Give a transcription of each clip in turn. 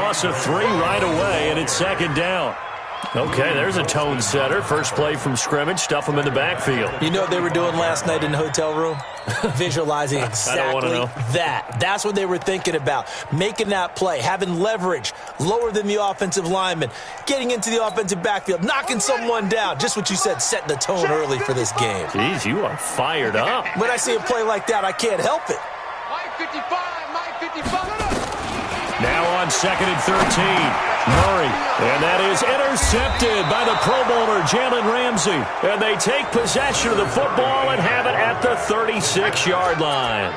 loss of 3 right away, and it's second down. Okay, there's a tone setter. First play from scrimmage, stuff them in the backfield. You know what they were doing last night in the hotel room? Visualizing exactly that. That's what they were thinking about. Making that play, having leverage, lower than the offensive lineman, getting into the offensive backfield, knocking someone down. Just what you said, setting the tone early for this game. Jeez, you are fired up. When I see a play like that, I can't help it. Mike 55. Now on 2nd and 13, Murray, and that is intercepted by the Pro Bowler Jalen Ramsey. And they take possession of the football and have it at the 36-yard line.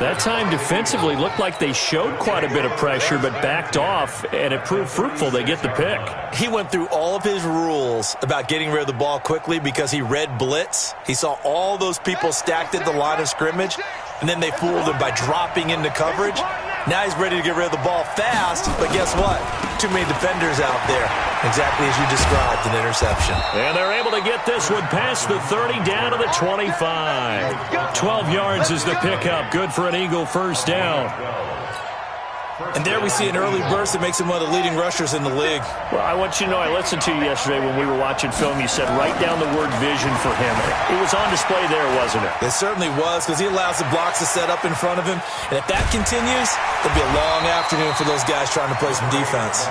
That time defensively looked like they showed quite a bit of pressure but backed off, and it proved fruitful. They get the pick. He went through all of his rules about getting rid of the ball quickly because he read blitz. He saw all those people stacked at the line of scrimmage, and then they fooled him by dropping into coverage. Now he's ready to get rid of the ball fast, but guess what? Too many defenders out there. Exactly as you described, an interception. And they're able to get this one past the 30 down to the 25. 12 yards is the pickup. Good for an Eagle first down. And there we see an early burst that makes him one of the leading rushers in the league. Well, I want you to know, I listened to you yesterday when we were watching film. You said write down the word vision for him. It was on display there, wasn't it? It certainly was, because he allows the blocks to set up in front of him. And if that continues, it'll be a long afternoon for those guys trying to play some defense.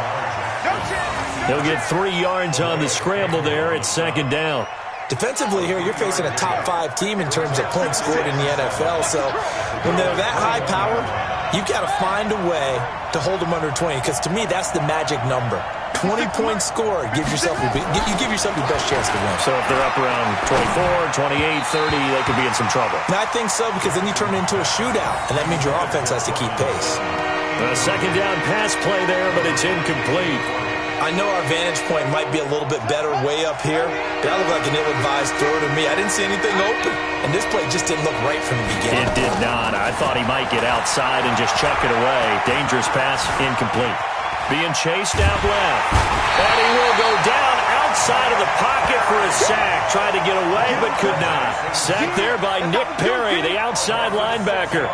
He'll get 3 yards on the scramble there at second down. Defensively here, you're facing a top-5 team in terms of points scored in the NFL. So when they're that high-powered, you've got to find a way to hold them under 20, because to me, that's the magic number. 20 points scored, you give yourself your best chance to win. So if they're up around 24, 28, 30, they could be in some trouble. And I think so, because then you turn it into a shootout, and that means your offense has to keep pace. A second down pass play there, but it's incomplete. I know our vantage point might be a little bit better way up here, but that looked like an ill-advised throw to me. I didn't see anything open, and this play just didn't look right from the beginning. It did not. I thought he might get outside and just chuck it away. Dangerous pass, incomplete. Being chased out left, and he will go down outside of the pocket for a sack. Tried to get away, but could not. Sacked there by Nick Perry, the outside linebacker.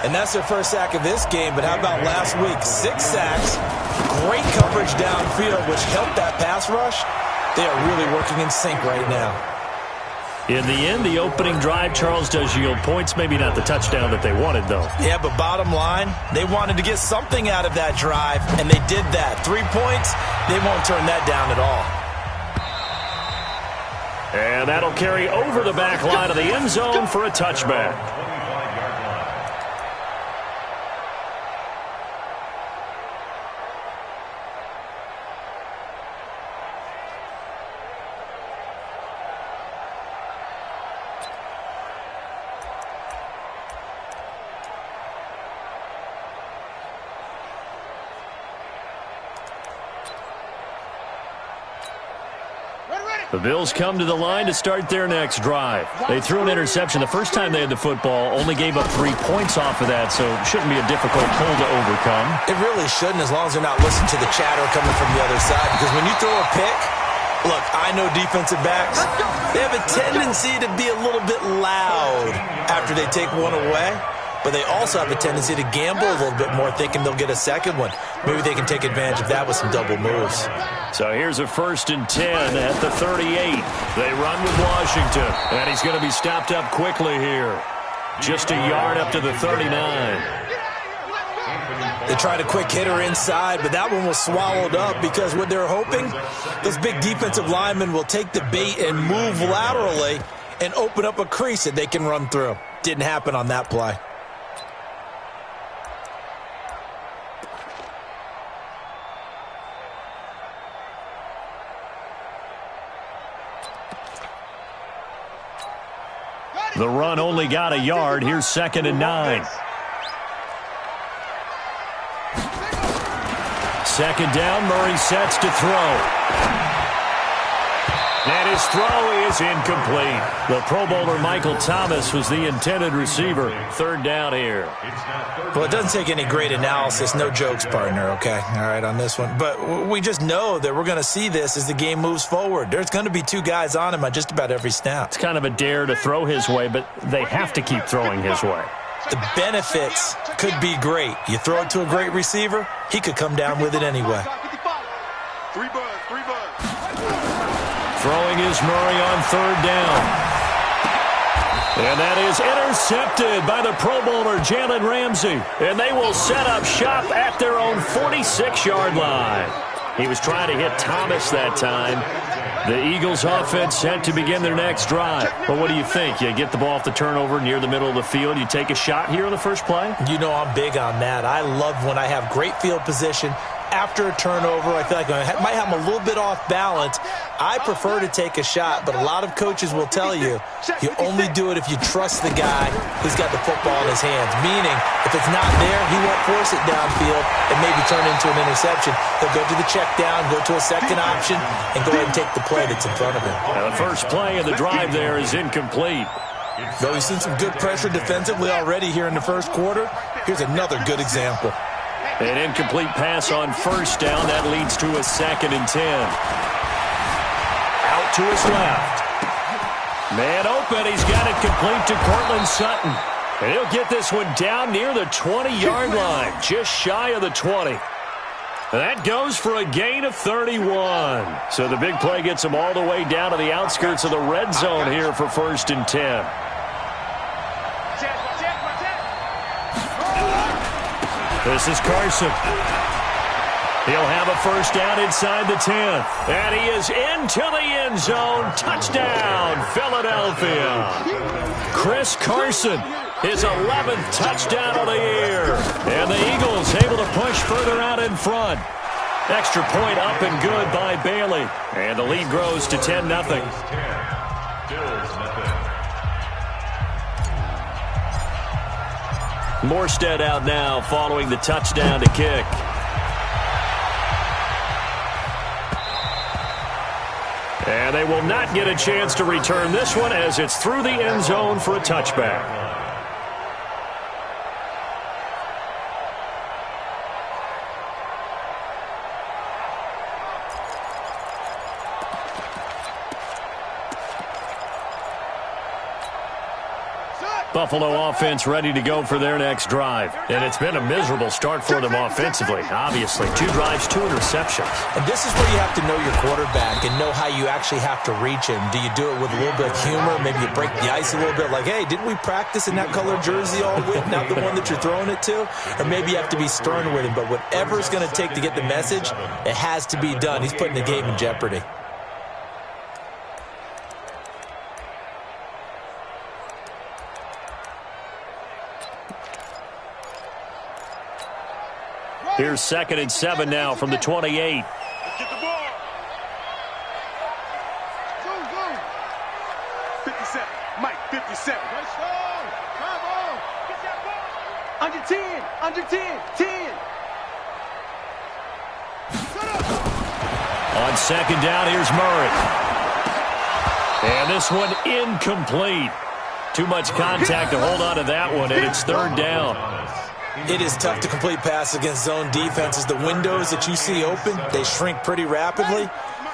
And that's their first sack of this game, but how about last week? 6 sacks, great coverage downfield, which helped that pass rush. They are really working in sync right now. In the end, the opening drive, Charles, does yield points. Maybe not the touchdown that they wanted, though. Yeah, but bottom line, they wanted to get something out of that drive, and they did that. 3 points, they won't turn that down at all. And that'll carry over the back line of the end zone for a touchback. The Bills come to the line to start their next drive. They threw an interception the first time they had the football, only gave up 3 points off of that, so it shouldn't be a difficult pull to overcome. It really shouldn't, as long as they're not listening to the chatter coming from the other side, because when you throw a pick, look, I know defensive backs, they have a tendency to be a little bit loud after they take one away. But they also have a tendency to gamble a little bit more, thinking they'll get a second one. Maybe they can take advantage of that with some double moves. So here's a 1st and 10 at the 38. They run with Washington, and he's going to be stopped up quickly here. Just a yard up to the 39. They tried a quick hitter inside, but that one was swallowed up because what they're hoping, those big defensive linemen will take the bait and move laterally and open up a crease that they can run through. Didn't happen on that play. The run only got a yard. Here's 2nd and 9. 2nd down, Murray sets to throw. And his throw is incomplete. The Pro Bowler Michael Thomas was the intended receiver. 3rd down here. Well, it doesn't take any great analysis. No jokes, partner, okay? All right, on this one. But we just know that we're going to see this as the game moves forward. There's going to be 2 guys on him on just about every snap. It's kind of a dare to throw his way, but they have to keep throwing his way. the benefits could be great. You throw it to a great receiver, he could come down with it anyway. Throwing is Murray on third down. And that is intercepted by the Pro Bowler, Jalen Ramsey. And they will set up shop at their own 46-yard line. He was trying to hit Thomas that time. The Eagles offense set to begin their next drive. But what do you think? You get the ball off the turnover near the middle of the field. You take a shot here on the first play? You know I'm big on that. I love when I have great field position. After a turnover, I feel like I might have them a little bit off balance. I prefer to take a shot, but a lot of coaches will tell you, you only do it if you trust the guy who's got the football in his hands. Meaning, if it's not there, he won't force it downfield and maybe turn into an interception. He'll go to the check down, go to a second option, and go ahead and take the play that's in front of him. Now the first play of the drive there is incomplete. Though we've seen some good pressure defensively already here in the first quarter, here's another good example. An incomplete pass on first down. That leads to a 2nd and 10. Out to his left. Man open. He's got it complete to Cortland Sutton. And he'll get this one down near the 20-yard line, just shy of the 20. That goes for a gain of 31. So the big play gets him all the way down to the outskirts of the red zone here for 1st and 10. This is Carson. He'll have a first down inside the 10. And he is into the end zone. Touchdown, Philadelphia. Chris Carson, his 11th touchdown of the year. And the Eagles able to push further out in front. Extra point up and good by Bailey. And the lead grows to 10-0. Morstead out now following the touchdown to kick. And they will not get a chance to return this one as it's through the end zone for a touchback. Buffalo offense ready to go for their next drive. And it's been a miserable start for them offensively. Obviously, 2 drives, 2 interceptions. And this is where you have to know your quarterback and know how you actually have to reach him. Do you do it with a little bit of humor? Maybe you break the ice a little bit like, hey, didn't we practice in that color jersey all week, not the one that you're throwing it to? Or maybe you have to be stern with him. But whatever it's going to take to get the message, it has to be done. He's putting the game in jeopardy. Here's 2nd and 7 now from the 28. Get the ball. Go, go. 57. Mike, 57. Let's go. Bravo. Get that ball. Under 10. Under 10. 10. On 2nd down, here's Murray. And this one incomplete. Too much contact to hold on to that one, and it's 3rd down. It is tough to complete passes against zone defenses. The windows that you see open, they shrink pretty rapidly.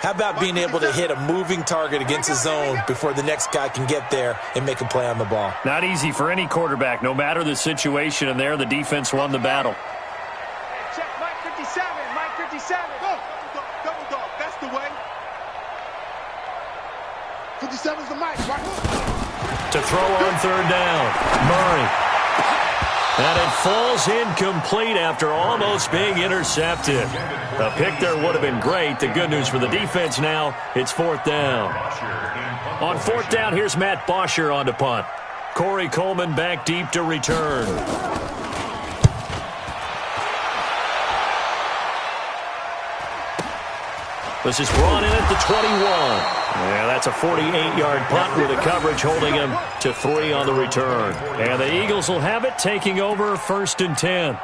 How about being able to hit a moving target against a zone before the next guy can get there and make a play on the ball? Not easy for any quarterback, no matter the situation, and there the defense won the battle. Check Mike 57. Mike 57. Go. Double dog. That's the way. 57's the Mike. Right? To throw on 3rd down, Murray. And it falls incomplete after almost being intercepted. A pick there would have been great. The good news for the defense now, it's 4th down. On 4th down, here's Matt Bosher on to punt. Corey Coleman back deep to return. This is brought in at the 21. Yeah, that's a 48-yard punt with the coverage holding him to 3 on the return. And the Eagles will have it, taking over 1st and 10.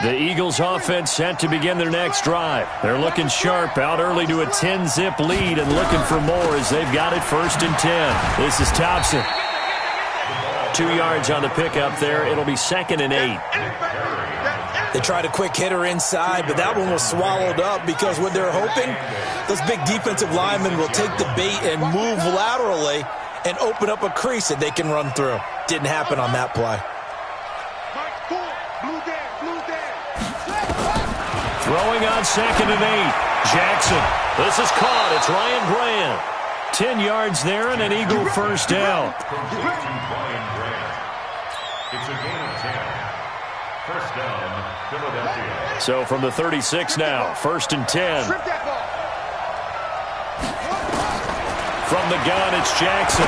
The Eagles offense set to begin their next drive. They're looking sharp, out early to a 10-zip lead and looking for more as they've got it 1st and 10. This is Thompson. 2 yards on the pickup there. It'll be 2nd and 8. They tried a quick hitter inside, but that one was swallowed up because what they're hoping, those big defensive linemen will take the bait and move laterally and open up a crease that they can run through. Didn't happen on that play. Throwing on 2nd and 8. Jackson. This is caught. It's Ryan Grant. 10 yards there and an Eagle first down. It's a gain of 10. First down, Philadelphia. So from the 36 now, 1st and 10. From the gun, it's Jackson.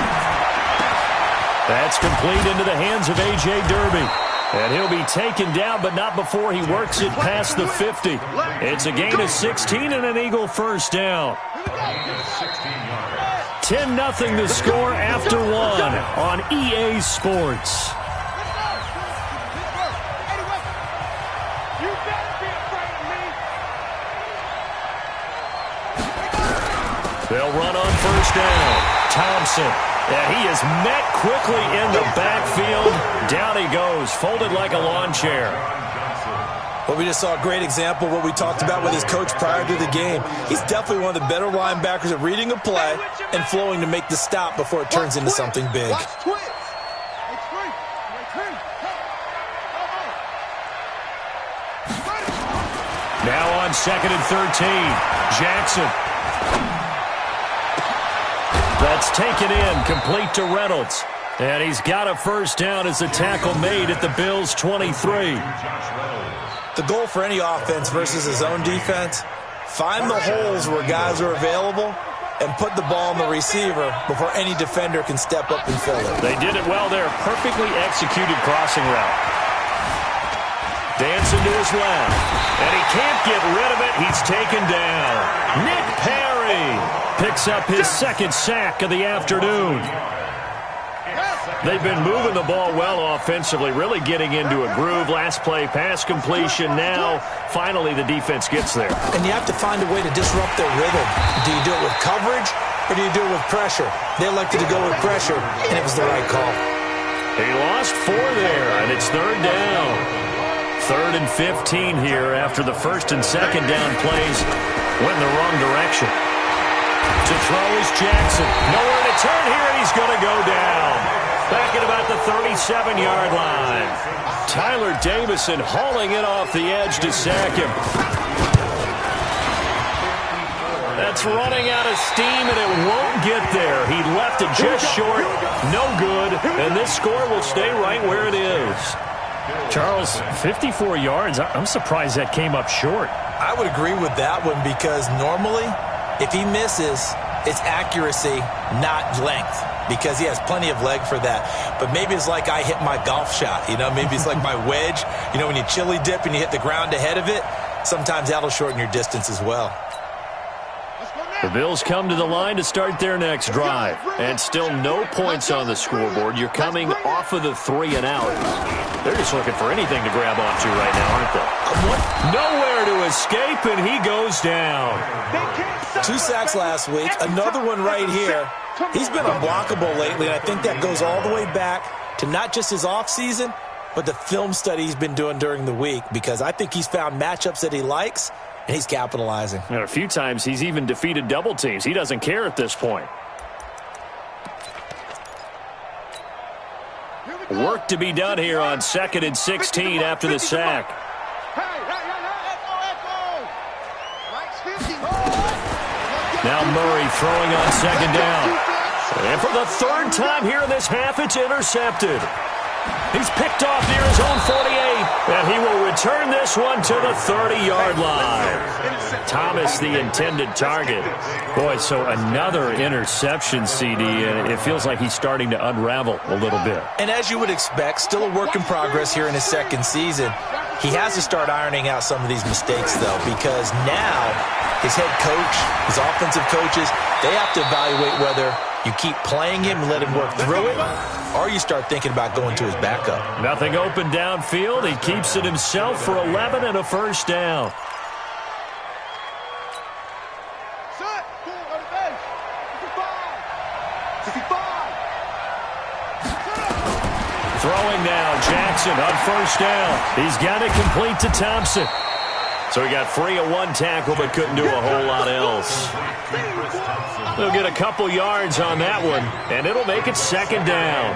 That's complete into the hands of A.J. Derby. And he'll be taken down, but not before he works it past the 50. It's a gain of 16 and an Eagle first down. 10-0 the score after 1 on EA Sports. They'll run on first down. Thompson. And he is met quickly in the backfield. Down he goes, folded like a lawn chair. Well, we just saw a great example of what we talked about with his coach prior to the game. He's definitely one of the better linebackers at reading a play and flowing to make the stop before it turns into something big. Now on 2nd and 13. Jackson. That's taken in, complete to Reynolds. And he's got a first down as the tackle made at the Bills' 23. The goal for any offense versus his own defense, find the holes where guys are available and put the ball on the receiver before any defender can step up and fill it. They did it well there. Perfectly executed crossing route. Dancing to his left. And he can't get rid of it. He's taken down. Nick Perry picks up his 2nd sack of the afternoon. They've been moving the ball well offensively, really getting into a groove. Last play, pass completion. Now, finally, the defense gets there. And you have to find a way to disrupt their rhythm. Do you do it with coverage, or do you do it with pressure? They elected to go with pressure, and it was the right call. He lost 4 there, and it's 3rd down. 3rd and 15 here after the 1st and 2nd down plays went in the wrong direction. To throw is Jackson. Nowhere to turn here, and he's going to go down. Back at about the 37-yard line. Tyler Davison hauling it off the edge to sack him. That's running out of steam, and it won't get there. He left it just short. No good, and this score will stay right where it is. Charles, 54 yards. I'm surprised that came up short. I would agree with that one because normally, if he misses, it's accuracy, not length, because he has plenty of leg for that. But maybe it's like I hit my golf shot. You know, maybe it's like my wedge. You know, when you chili dip and you hit the ground ahead of it, sometimes that'll shorten your distance as well. The Bills come to the line to start their next drive. And still no points on the scoreboard. You're coming off of the 3 and out. They're just looking for anything to grab onto right now, aren't they? Nowhere to escape, and he goes down. 2 sacks last week, another one right here. He's been unblockable lately, and I think that goes all the way back to not just his offseason, but the film study he's been doing during the week, because I think he's found matchups that he likes, and he's capitalizing. And a few times he's even defeated double teams. He doesn't care at this point. Work to be done here on 2nd and 16 after the sack. Now Murray throwing on 2nd down. And for the 3rd time here in this half, it's intercepted. He's picked off near his own 48, and he will return this one to the 30-yard line. Thomas, the intended target. Boy, so another interception, CD, and it feels like he's starting to unravel a little bit. And as you would expect, still a work in progress here in his 2nd season. He has to start ironing out some of these mistakes, though, because now his head coach, his offensive coaches, they have to evaluate whether you keep playing him and let him work through it, or you start thinking about going to his backup. Nothing open downfield. He keeps it himself for 11 and a first down. Throwing now, Jackson on first down. He's got it complete to Thompson. So he got free of one tackle but couldn't do a whole lot else. They'll get a couple yards on that one, and it'll make it second down.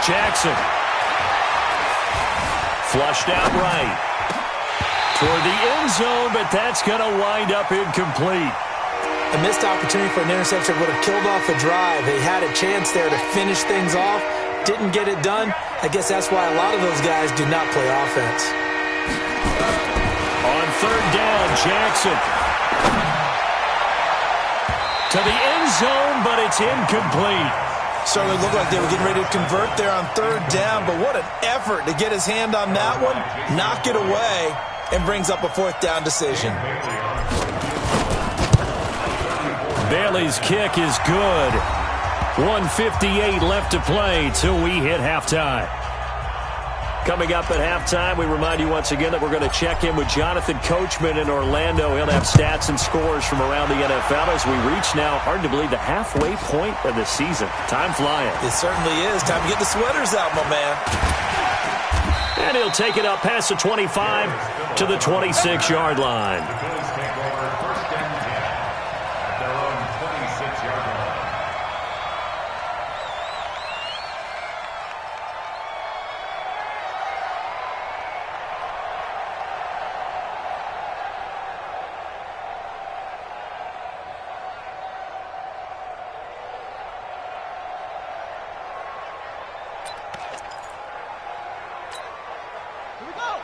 Jackson. Flushed out right. Toward the end zone, but that's going to wind up incomplete. A missed opportunity for an interception would have killed off the drive. They had a chance there to finish things off. Didn't get it done. I guess that's why a lot of those guys do not play offense. On third down, Jackson. To the end zone, but it's incomplete. Certainly looked like they were getting ready to convert there on third down, but what an effort to get his hand on that one, knock it away, and brings up a fourth down decision. Bailey's kick is good. 1:58 left to play till we hit halftime. Coming up at halftime, we remind you once again that we're going to check in with Jonathan Coachman in Orlando. He'll have stats and scores from around the NFL as we reach now, hard to believe, the halfway point of the season. Time flying. It certainly is. Time to get the sweaters out, my man. And he'll take it up past the 25 to the 26-yard line.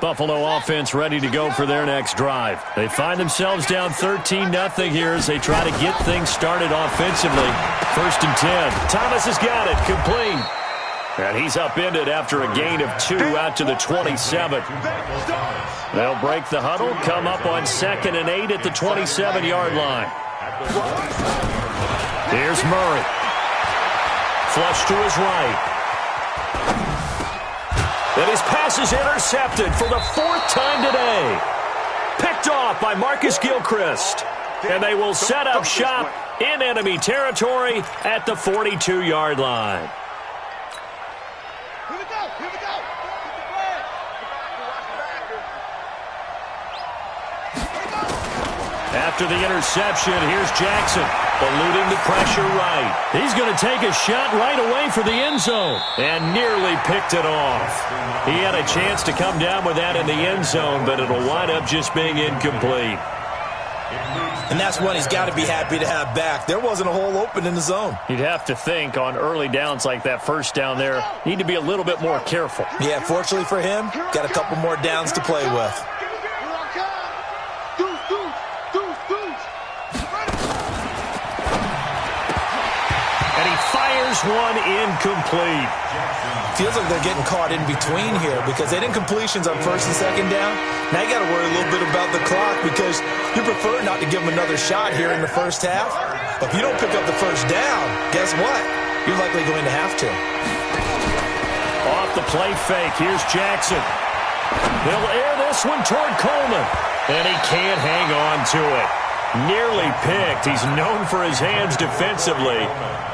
Buffalo offense ready to go for their next drive. They find themselves down 13-0 here as they try to get things started offensively. 1st and 10. Thomas has got it. Complete. And he's upended after a gain of 2 out to the 27. They'll break the huddle, come up on 2nd and 8 at the 27-yard line. Here's Murray. Flush to his right. And his pass is intercepted for the 4th time today. Picked off by Marcus Gilchrist. And they will set up shop in enemy territory at the 42-yard line. Here we go. Here we go. After the interception, here's Jackson, eluding the pressure right. He's going to take a shot right away for the end zone and nearly picked it off. He had a chance to come down with that in the end zone, but it'll wind up just being incomplete. And that's one he's got to be happy to have back. There wasn't a hole open in the zone. You'd have to think on early downs like that first down there, need to be a little bit more careful. Yeah, fortunately for him, got a couple more downs to play with. And he fires one incomplete. Feels like they're getting caught in between here because they didn't completions on 1st and 2nd down. Now you got to worry a little bit about the clock because you prefer not to give them another shot here in the first half. But if you don't pick up the first down, guess what? You're likely going to have to. Off the play fake, here's Jackson. They'll air this one toward Coleman. And he can't hang on to it. Nearly picked. He's known for his hands defensively.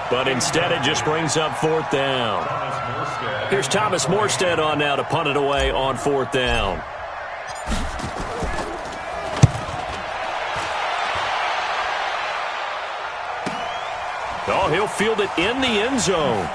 But instead it just brings up 4th down. Here's Thomas Morstead on now to punt it away on 4th down. Oh, he'll field it in the end zone.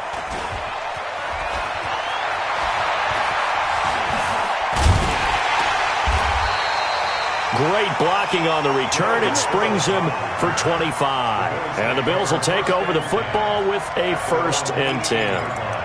Great blocking on the return. It springs him for 25. And the Bills will take over the football with a 1st and 10.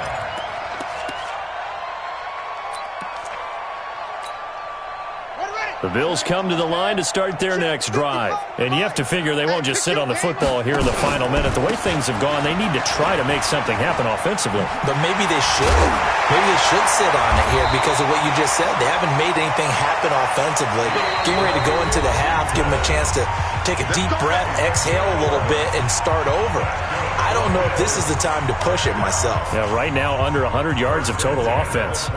The Bills come to the line to start their next drive. And you have to figure they won't just sit on the football here in the final minute. The way things have gone, they need to try to make something happen offensively. But maybe they should. Maybe they should sit on it here because of what you just said. They haven't made anything happen offensively. Getting ready to go into the half, give them a chance to take a deep breath, exhale a little bit, and start over. I don't know if this is the time to push it myself. Yeah, right now under 100 yards of total offense.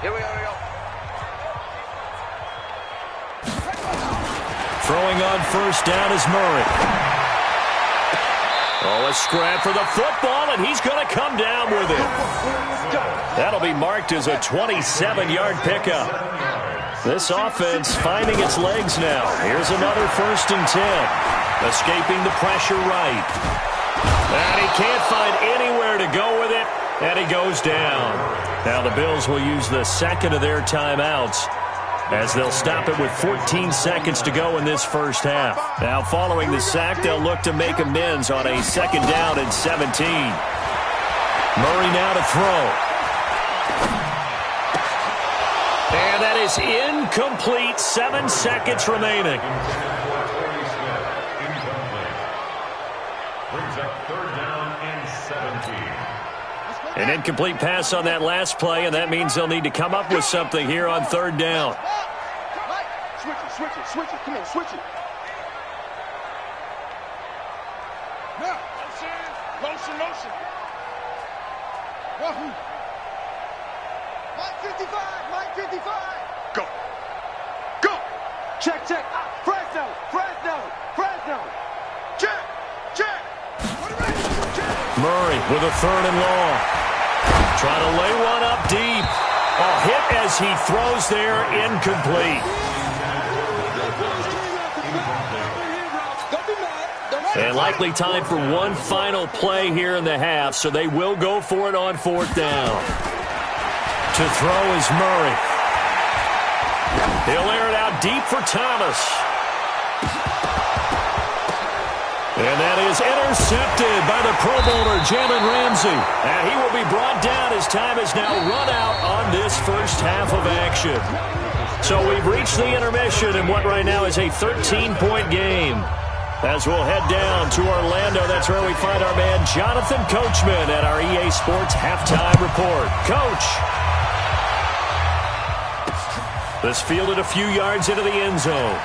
Here we go. Throwing on first down is Murray. Oh, a scrap for the football, and he's going to come down with it. That'll be marked as a 27-yard pickup. This offense finding its legs now. Here's another 1st and 10. Escaping the pressure right. And he can't find anywhere to go with it, and he goes down. Now the Bills will use the second of their timeouts as they'll stop it with 14 seconds to go in this first half. Now following the sack, they'll look to make amends on a 2nd down and 17. Murray now to throw. And that is incomplete. 7 seconds remaining. Brings up 3rd down and 17. An incomplete pass on that last play, and that means they'll need to come up with something here on 3rd down. Switch it. Come on, switch it. Now, motion. Wahoo. Mike 55. Go. Check. Fresno. Check. Murray with a 3rd and long. Trying to lay one up deep. A hit as he throws there, incomplete. And likely time for one final play here in the half, so they will go for it on 4th down. To throw is Murray. He'll air it out deep for Thomas. And that is intercepted by the Pro Bowler, Jalen Ramsey. And he will be brought down as time is now run out on this first half of action. So we've reached the intermission in what right now is a 13-point game. As we'll head down to Orlando, that's where we find our man Jonathan Coachman at our EA Sports Halftime Report. Coach. This fielded a few yards into the end zone.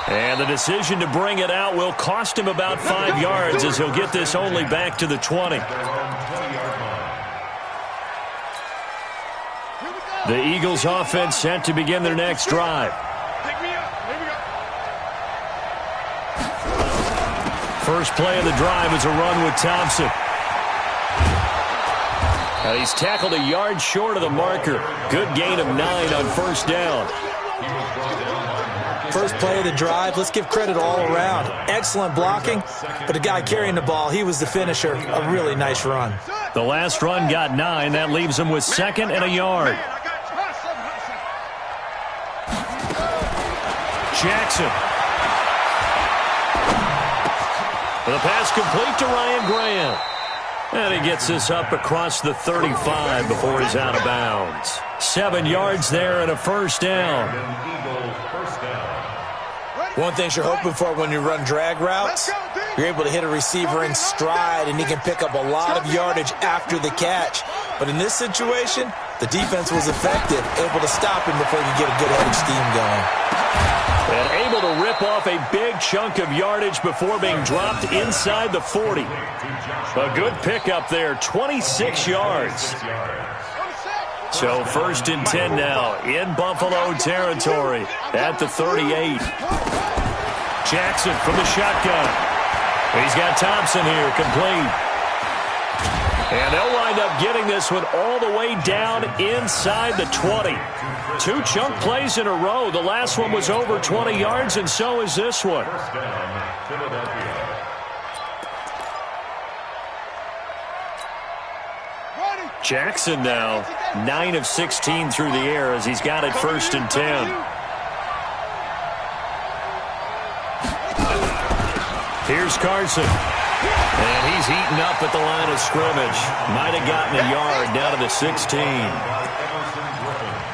And the decision to bring it out will cost him about 5 yards as he'll get this only back to the 20. The Eagles offense set to begin their next drive. First play of the drive is a run with Thompson. And he's tackled a yard short of the marker. Good gain of 9 on first down. First play of the drive, let's give credit all around. Excellent blocking, but the guy carrying the ball, he was the finisher. A really nice run. The last run got 9. That leaves him with 2nd and a yard. Jackson. The pass complete to Ryan Graham. And he gets this up across the 35 before he's out of bounds. 7 yards there and a first down. One thing you're hoping for when you run drag routes, you're able to hit a receiver in stride and he can pick up a lot of yardage after the catch. But in this situation, the defense was effective, able to stop him before he could get a good head of steam going. And able to rip off a big chunk of yardage before being dropped inside the 40. A good pickup there, 26 yards. So 1st and 10 now in Buffalo territory at the 38. Jackson from the shotgun. He's got Thompson here, complete. And they'll wind up getting this one all the way down inside the 20. 2 chunk plays in a row. The last one was over 20 yards, and so is this one. Jackson now 9 of 16 through the air as he's got it 1st and 10. Here's Carson. And he's eaten up at the line of scrimmage. Might have gotten a yard down to the 16.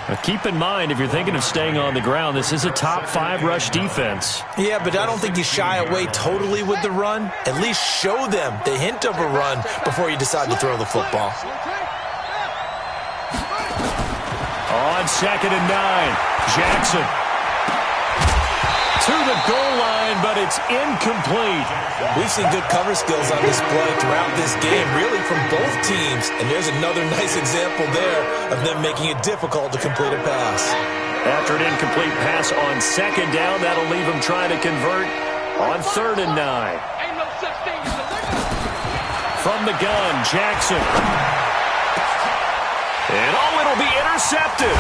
Now keep in mind, if you're thinking of staying on the ground, this is a top 5 rush defense. Yeah, but I don't think you shy away totally with the run. At least show them the hint of a run before you decide to throw the football. On 2nd and 9, Jackson. To the goal line, but it's incomplete. We've seen good cover skills on display throughout this game, really from both teams. And there's another nice example there of them making it difficult to complete a pass. After an incomplete pass on second down, that'll leave them trying to convert on 3rd and 9. From the gun, Jackson. And it'll be intercepted.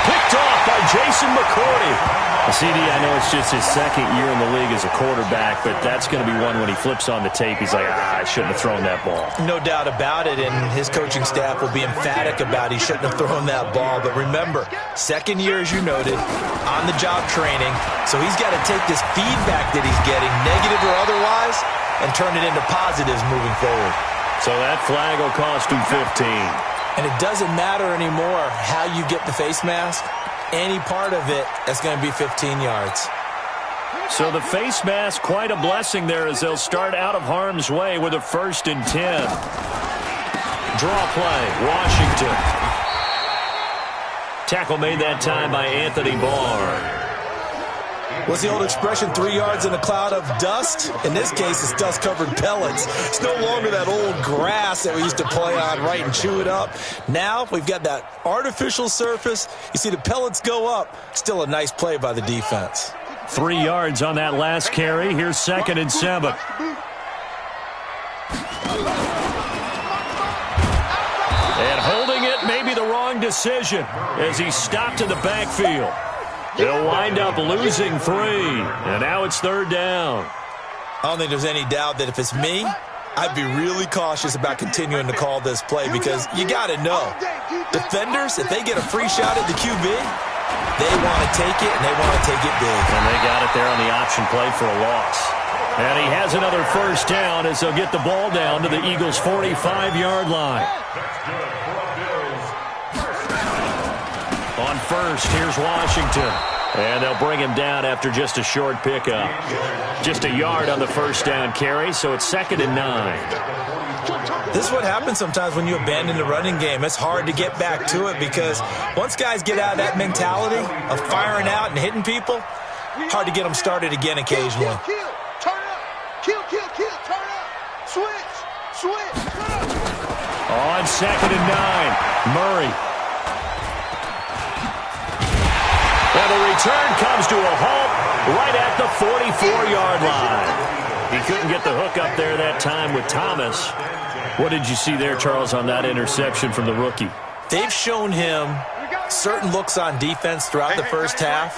Picked off by Jason McCourty. CD, I know it's just his second year in the league as a quarterback, but that's going to be one when he flips on the tape. He's like, I shouldn't have thrown that ball. No doubt about it, and his coaching staff will be emphatic about he shouldn't have thrown that ball. But remember, second year, as you noted, on-the-job training, so he's got to take this feedback that he's getting, negative or otherwise, and turn it into positives moving forward. So that flag will cost him 15. And it doesn't matter anymore how you get the face mask. Any part of it, that's going to be 15 yards. So the face mask, quite a blessing there as they'll start out of harm's way with a 1st and 10. Draw play, Washington. Tackle made that time by Anthony Barr. What's the old expression, 3 yards in a cloud of dust? In this case, it's dust-covered pellets. It's no longer that old grass that we used to play on, right, and chew it up. Now we've got that artificial surface. You see the pellets go up. Still a nice play by the defense. 3 yards on that last carry. Here's 2nd and 7. And holding it may be the wrong decision as he stopped in the backfield. They'll wind up losing 3, and now it's 3rd down. I don't think there's any doubt that if it's me, I'd be really cautious about continuing to call this play because you got to know, defenders, if they get a free shot at the QB, they want to take it, and they want to take it big. And they got it there on the option play for a loss. And he has another 1st down as they'll get the ball down to the Eagles' 45-yard line. On 1st, here's Washington. And they'll bring him down after just a short pickup. Just a yard on the 1st down carry, so it's 2nd and 9. This is what happens sometimes when you abandon the running game. It's hard to get back to it because once guys get out of that mentality of firing out and hitting people, hard to get them started again occasionally. Kill, turn up. Kill, turn up. Switch. On 2nd and 9, Murray. And the return comes to a halt right at the 44-yard line. He couldn't get the hook up there that time with Thomas. What did you see there, Charles, on that interception from the rookie? They've shown him certain looks on defense throughout the first half,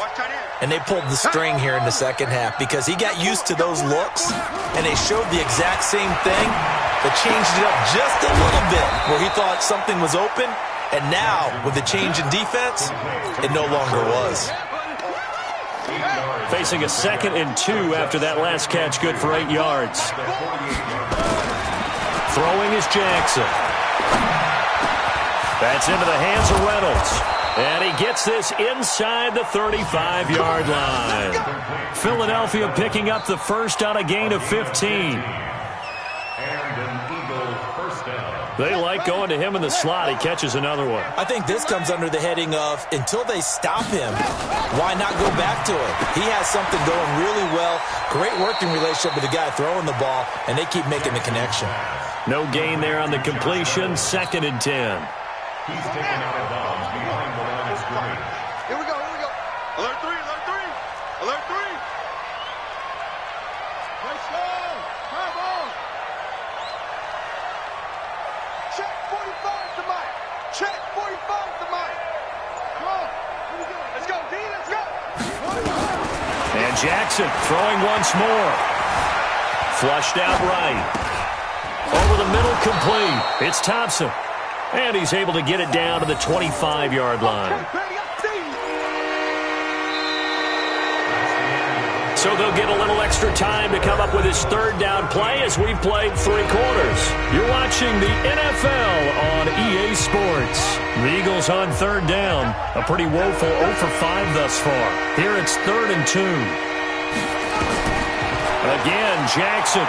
and they pulled the string here in the second half because he got used to those looks, and they showed the exact same thing, but changed it up just a little bit where he thought something was open. And now, with the change in defense, it no longer was. Facing a 2nd and 2 after that last catch, good for 8 yards. Throwing is Jackson. That's into the hands of Reynolds. And he gets this inside the 35-yard line. Philadelphia picking up the 1st on a gain of 15. They like going to him in the slot. He catches another one. I think this comes under the heading of until they stop him, why not go back to it? He has something going really well. Great working relationship with the guy throwing the ball, and they keep making the connection. No gain there on the completion. 2nd and 10. He's taken out of bounds behind the line of scrimmage. Here we go. Alert 3. Play slow. Come on. Check 45 to Mike. Check 45 to Mike. Come on. Here we go. Let's go, D. Let's go. And Jackson throwing once more. Flushed out right. Over the middle, complete. It's Thompson. And he's able to get it down to the 25-yard line. So they'll get a little extra time to come up with his 3rd down play as we've played 3 quarters. You're watching the NFL on EA Sports. The Eagles on 3rd down. A pretty woeful 0 for 5 thus far. Here it's 3rd and 2. Again, Jackson.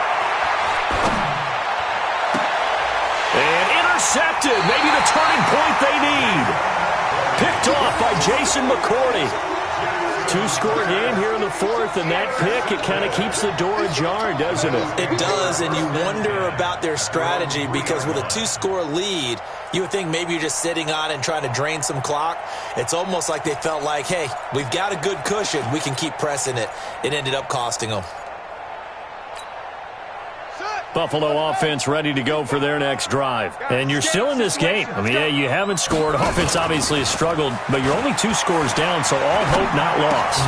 And intercepted. Maybe the turning point they need. Picked off by Jason McCourty. Two-score game here in the fourth, and that pick, it kind of keeps the door ajar, doesn't it? It does, and you wonder about their strategy because with a two-score lead, you would think maybe you're just sitting on it and trying to drain some clock. It's almost like they felt like, hey, we've got a good cushion. We can keep pressing it. It ended up costing them. Buffalo offense ready to go for their next drive. And you're still in this game. I mean, yeah, you haven't scored. Offense obviously has struggled, but you're only 2 scores down, so all hope not lost.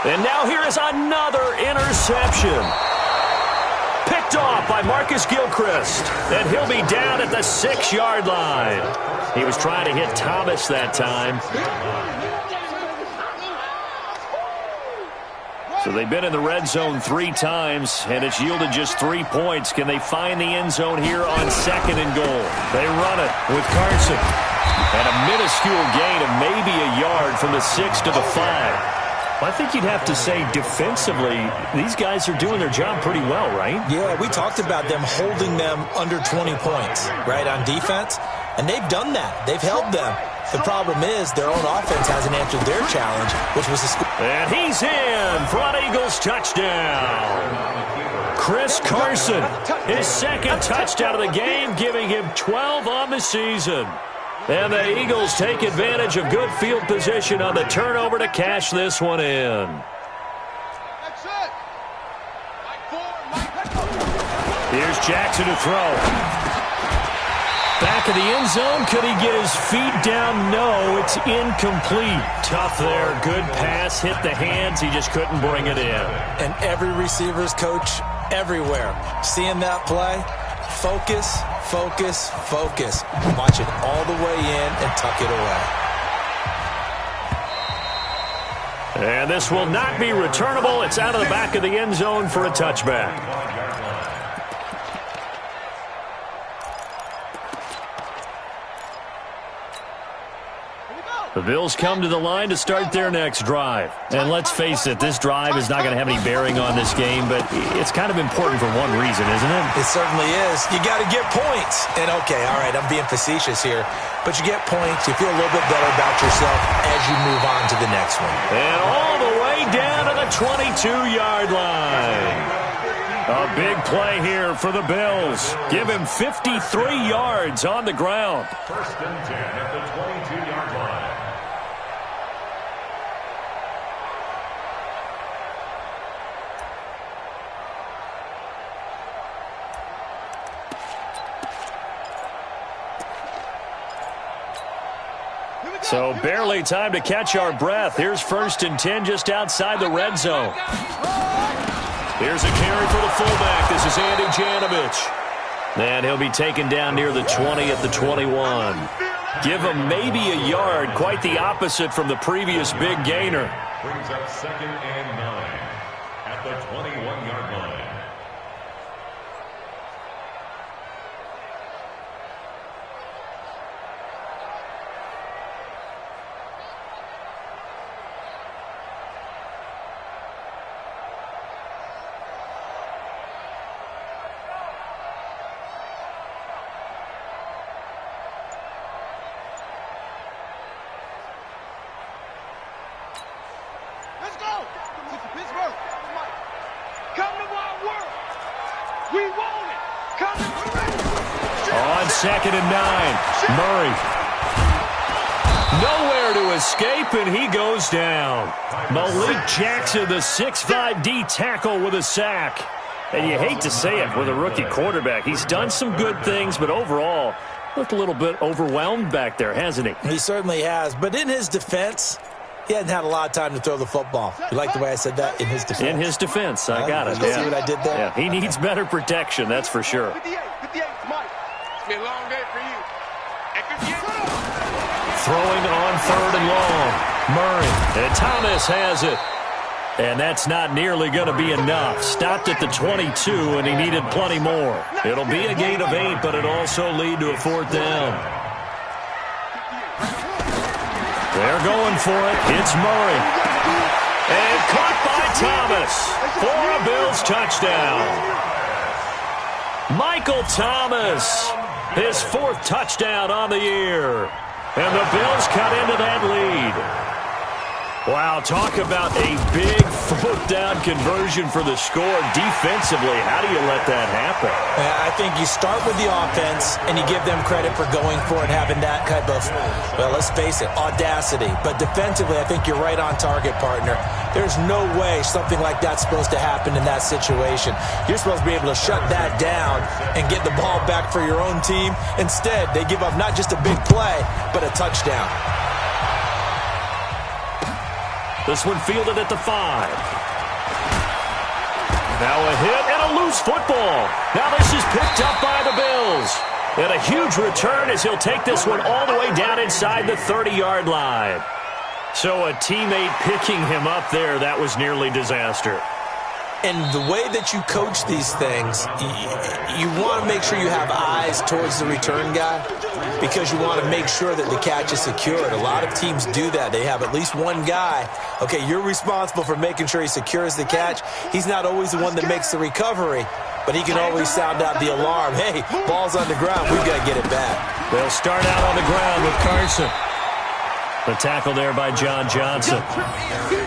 And now here is another interception. Picked off by Marcus Gilchrist. And he'll be down at the 6-yard line. He was trying to hit Thomas that time. So they've been in the red zone 3 times, and it's yielded just 3 points. Can they find the end zone here on 2nd and goal? They run it with Carson. And a minuscule gain of maybe a yard from the 6 to the 5. Well, I think you'd have to say defensively, these guys are doing their job pretty well, right? Yeah, we talked about them holding them under 20 points, right, on defense. And they've done that. They've held them. The problem is their own offense hasn't answered their challenge, which was a score. And he's in for an Eagles touchdown. Chris Carson, his 2nd touchdown of the game, giving him 12 on the season. And the Eagles take advantage of good field position on the turnover to cash this one in. Here's Jackson to throw. Back of the end zone. Could he get his feet down? No, it's incomplete. Tough there. Good pass. Hit the hands. He just couldn't bring it in. And every receiver's coach everywhere. Seeing that play, focus, focus, focus. Watch it all the way in and tuck it away. And this will not be returnable. It's out of the back of the end zone for a touchback. The Bills come to the line to start their next drive. And let's face it, this drive is not going to have any bearing on this game, but it's kind of important for one reason, isn't it? It certainly is. You got to get points. And, okay, all right, I'm being facetious here, but you get points. You feel a little bit better about yourself as you move on to the next one. And all the way down to the 22-yard line. A big play here for the Bills. Give him 53 yards on the ground. 1st and 10 at the 22-yard line. So barely time to catch our breath. Here's 1st and 10 just outside the red zone. Here's a carry for the fullback. This is Andy Janovich. And he'll be taken down near the 20 at the 21. Give him maybe a yard. Quite the opposite from the previous big gainer. Brings up 2nd and 9 at the 21-yard line. On 2nd and 9, Murray. Nowhere to escape, and he goes down. Malik Jackson, the 6'5" D tackle with a sack. And you hate to say it with a rookie quarterback. He's done some good things, but overall, looked a little bit overwhelmed back there, hasn't he? He certainly has. But in his defense, he hadn't had a lot of time to throw the football. You like the way I said that? In his defense. In his defense. I got it. You see what I did there? Yeah, he needs better protection, that's for sure. 58, Mike. It's been a long day for you. At 58. Throwing on 3rd and long. Murray. And Thomas has it. And that's not nearly going to be enough. Stopped at the 22, and he needed plenty more. It'll be a gain of 8, but it'll also lead to a 4th down. They're going for it. It's Murray. And caught by Thomas for a Bills touchdown. Michael Thomas, his 4th touchdown on the year. And the Bills cut into that lead. Wow, talk about a big fourth down conversion for the score. Defensively, how do you let that happen? I think you start with the offense, and you give them credit for going for it, having that type of, well, let's face it, audacity. But defensively, I think you're right on target, partner. There's no way something like that's supposed to happen in that situation. You're supposed to be able to shut that down and get the ball back for your own team. Instead, they give up not just a big play, but a touchdown. This one fielded at the 5. Now a hit and a loose football. Now this is picked up by the Bills. And a huge return as he'll take this one all the way down inside the 30-yard line. So a teammate picking him up there, that was nearly disaster. And the way that you coach these things, you want to make sure you have eyes towards the return guy because you want to make sure that the catch is secured. A lot of teams do that. They have at least one guy. Okay, you're responsible for making sure he secures the catch. He's not always the one that makes the recovery, but he can always sound out the alarm. Hey, ball's on the ground. We've got to get it back. They'll start out on the ground with Carson. The tackle there by John Johnson.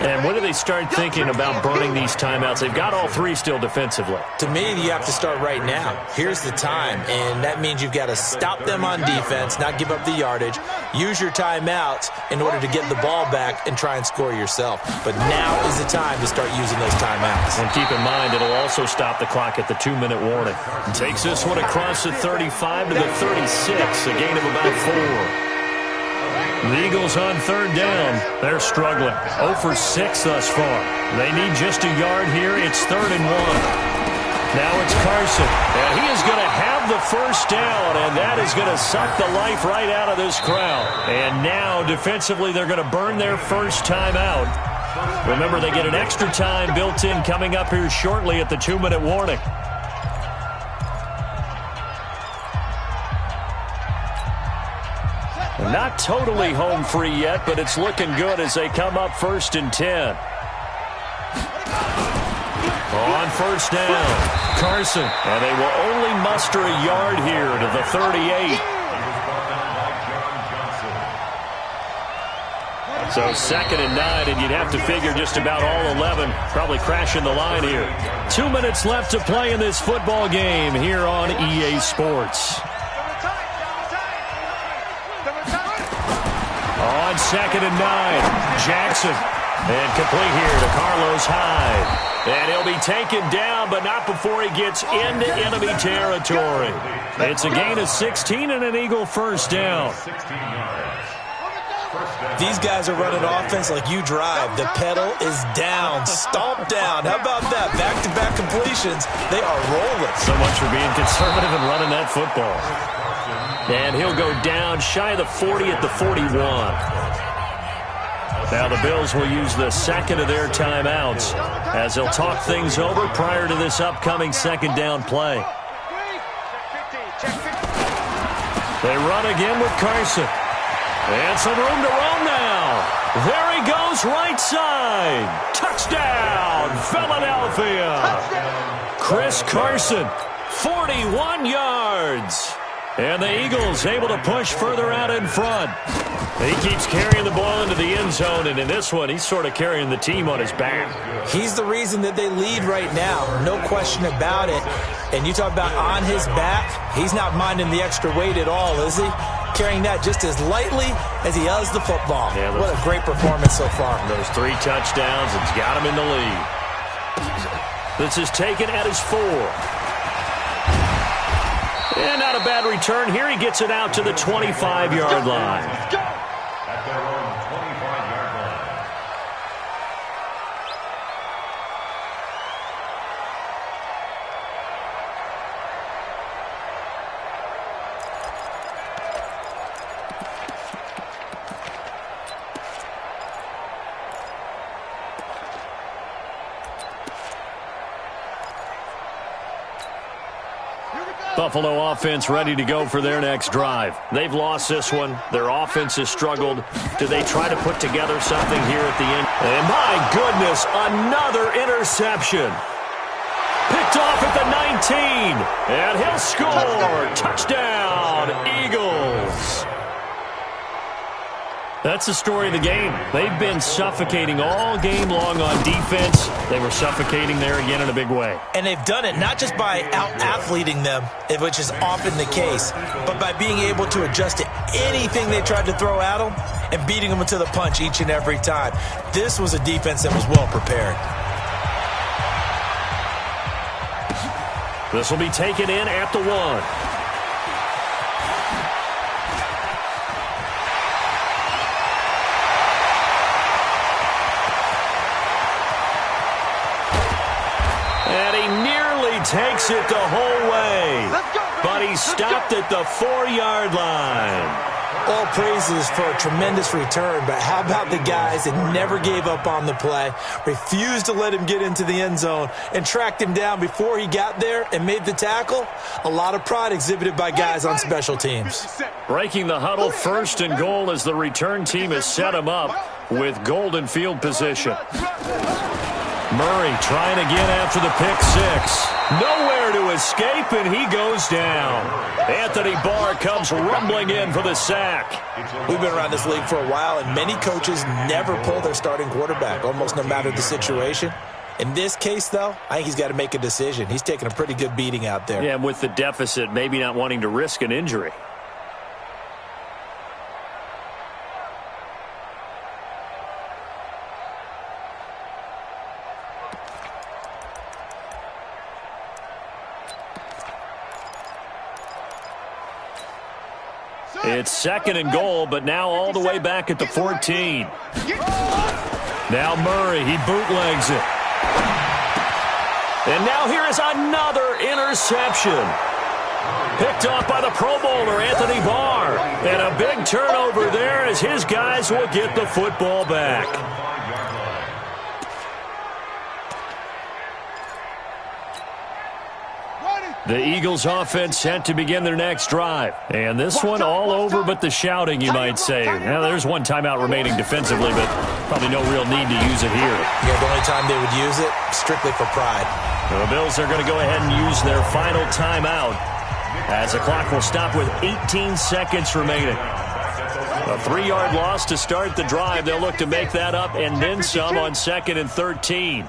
And when do they start thinking about burning these timeouts? They've got all three still defensively. To me, you have to start right now. Here's the time, and that means you've got to stop them on defense, not give up the yardage, use your timeouts in order to get the ball back and try and score yourself. But now is the time to start using those timeouts. And keep in mind, it'll also stop the clock at the 2-minute warning. Takes this one across the 35 to the 36, a gain of about 4. The Eagles on third down. They're struggling. 0 for 6 thus far. They need just a yard here. It's 3rd and 1. Now it's Carson. And he is going to have the first down, and that is going to suck the life right out of this crowd. And now, defensively, they're going to burn their first time out. Remember, they get an extra time built in coming up here shortly at the 2-minute warning. Not totally home free yet, but it's looking good as they come up 1st and 10. On first down, Carson. And they will only muster a yard here to the 38. So 2nd and 9, and you'd have to figure just about all 11 probably crashing the line here. 2 minutes left to play in this football game here on EA Sports. On 2nd and 9, Jackson. And complete here to Carlos Hyde. And he'll be taken down, but not before he gets into enemy territory. It's a gain of 16 and an Eagle first down. These guys are running offense like you drive. The pedal is down, stomp down. How about that? Back-to-back completions. They are rolling. So much for being conservative and running that football. And he'll go down shy of the 40 at the 41. Now the Bills will use the second of their timeouts as they'll talk things over prior to this upcoming second down play. They run again with Carson. And some room to roam now. There he goes, right side. Touchdown, Philadelphia. Chris Carson, 41 yards. And the Eagles able to push further out in front. He keeps carrying the ball into the end zone, and in this one, he's sort of carrying the team on his back. He's the reason that they lead right now, no question about it. And you talk about on his back, he's not minding the extra weight at all, is he? Carrying that just as lightly as he does the football. Yeah, what a great performance so far. Those 3 touchdowns, it's got him in the lead. This is taken at his 4. And not a bad return here. He gets it out to the 25-yard line. At their own 25-yard line. Buffalo offense ready to go for their next drive. They've lost this one. Their offense has struggled. Do they try to put together something here at the end? And my goodness, another interception. Picked off at the 19. And he'll score. Touchdown, Eagles. That's the story of the game. They've been suffocating all game long on defense. They were suffocating there again in a big way. And they've done it not just by out-athleting them, which is often the case, but by being able to adjust to anything they tried to throw at them and beating them to the punch each and every time. This was a defense that was well prepared. This will be taken in at the 1. Takes it the whole way, but he stopped at the 4-yard line. All praises for a tremendous return, but how about the guys that never gave up on the play, refused to let him get into the end zone, and tracked him down before he got there and made the tackle? A lot of pride exhibited by guys on special teams. Breaking the huddle, 1st and goal as the return team has set him up with golden field position. Murray trying again after the pick 6. Nowhere to escape, and he goes down. Anthony Barr comes rumbling in for the sack. We've been around this league for a while, and many coaches never pull their starting quarterback, almost no matter the situation. In this case, though, I think he's got to make a decision. He's taking a pretty good beating out there. Yeah, and with the deficit, maybe not wanting to risk an injury. It's 2nd and goal, but now all the way back at the 14. Now Murray, he bootlegs it. And now here is another interception. Picked off by the Pro Bowler, Anthony Barr. And a big turnover there as his guys will get the football back. The Eagles offense set to begin their next drive. And this one all over but the shouting, you might say. Now, there's one timeout remaining defensively, but probably no real need to use it here. Yeah, the only time they would use it, strictly for pride. The Bills are going to go ahead and use their final timeout as the clock will stop with 18 seconds remaining. A 3-yard loss to start the drive. They'll look to make that up and then some on 2nd and 13.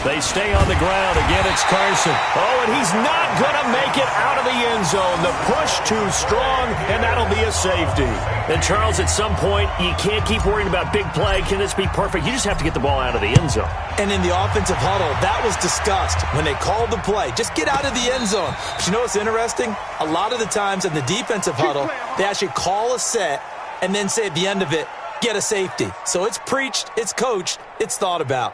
They stay on the ground. Again, it's Carson. Oh, and he's not going to make it out of the end zone. The push too strong, and that'll be a safety. And, Charles, at some point, you can't keep worrying about big play. Can this be perfect? You just have to get the ball out of the end zone. And in the offensive huddle, that was discussed when they called the play. Just get out of the end zone. But you know what's interesting? A lot of the times in the defensive huddle, they actually call a set and then say at the end of it, get a safety. So it's preached, it's coached, it's thought about.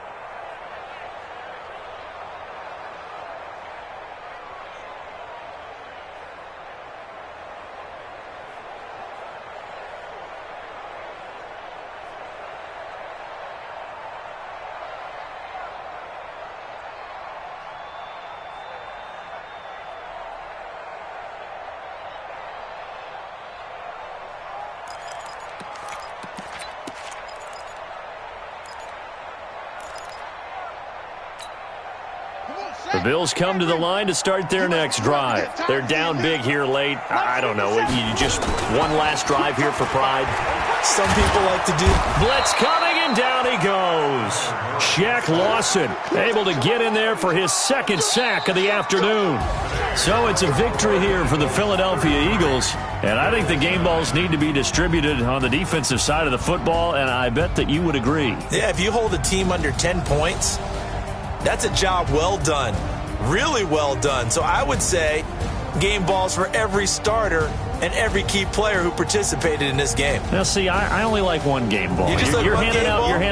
The Bills come to the line to start their next drive. They're down big here late. I don't know. You just one last drive here for pride. Some people like to do. Blitz coming, and down he goes. Shaq Lawson able to get in there for his 2nd sack of the afternoon. So it's a victory here for the Philadelphia Eagles. And I think the game balls need to be distributed on the defensive side of the football, and I bet that you would agree. Yeah, if you hold a team under 10 points, that's a job well done. Really well done. So I would say game balls for every starter and every key player who participated in this game. Now, see, I only like one game ball. You're handing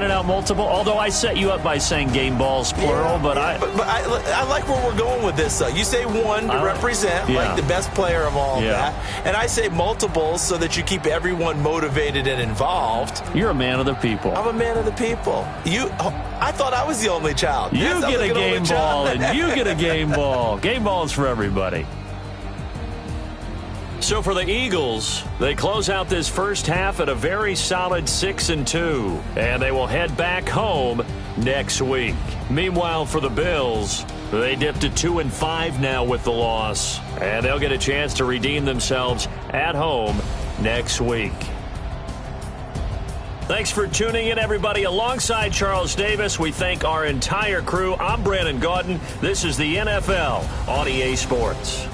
out multiple, although I set you up by saying game balls, plural. Yeah, but I like where we're going with this, though. You say one to represent, like the best player of all of that. And I say multiples so that you keep everyone motivated and involved. You're a man of the people. I'm a man of the people. I thought I was the only child. You get a game ball, and you get a game ball. Game balls for everybody. So for the Eagles, they close out this first half at a very solid 6-2, and they will head back home next week. Meanwhile, for the Bills, they dipped to 2-5 now with the loss, and they'll get a chance to redeem themselves at home next week. Thanks for tuning in, everybody. Alongside Charles Davis, we thank our entire crew. I'm Brandon Gaudin. This is the NFL on EA Sports.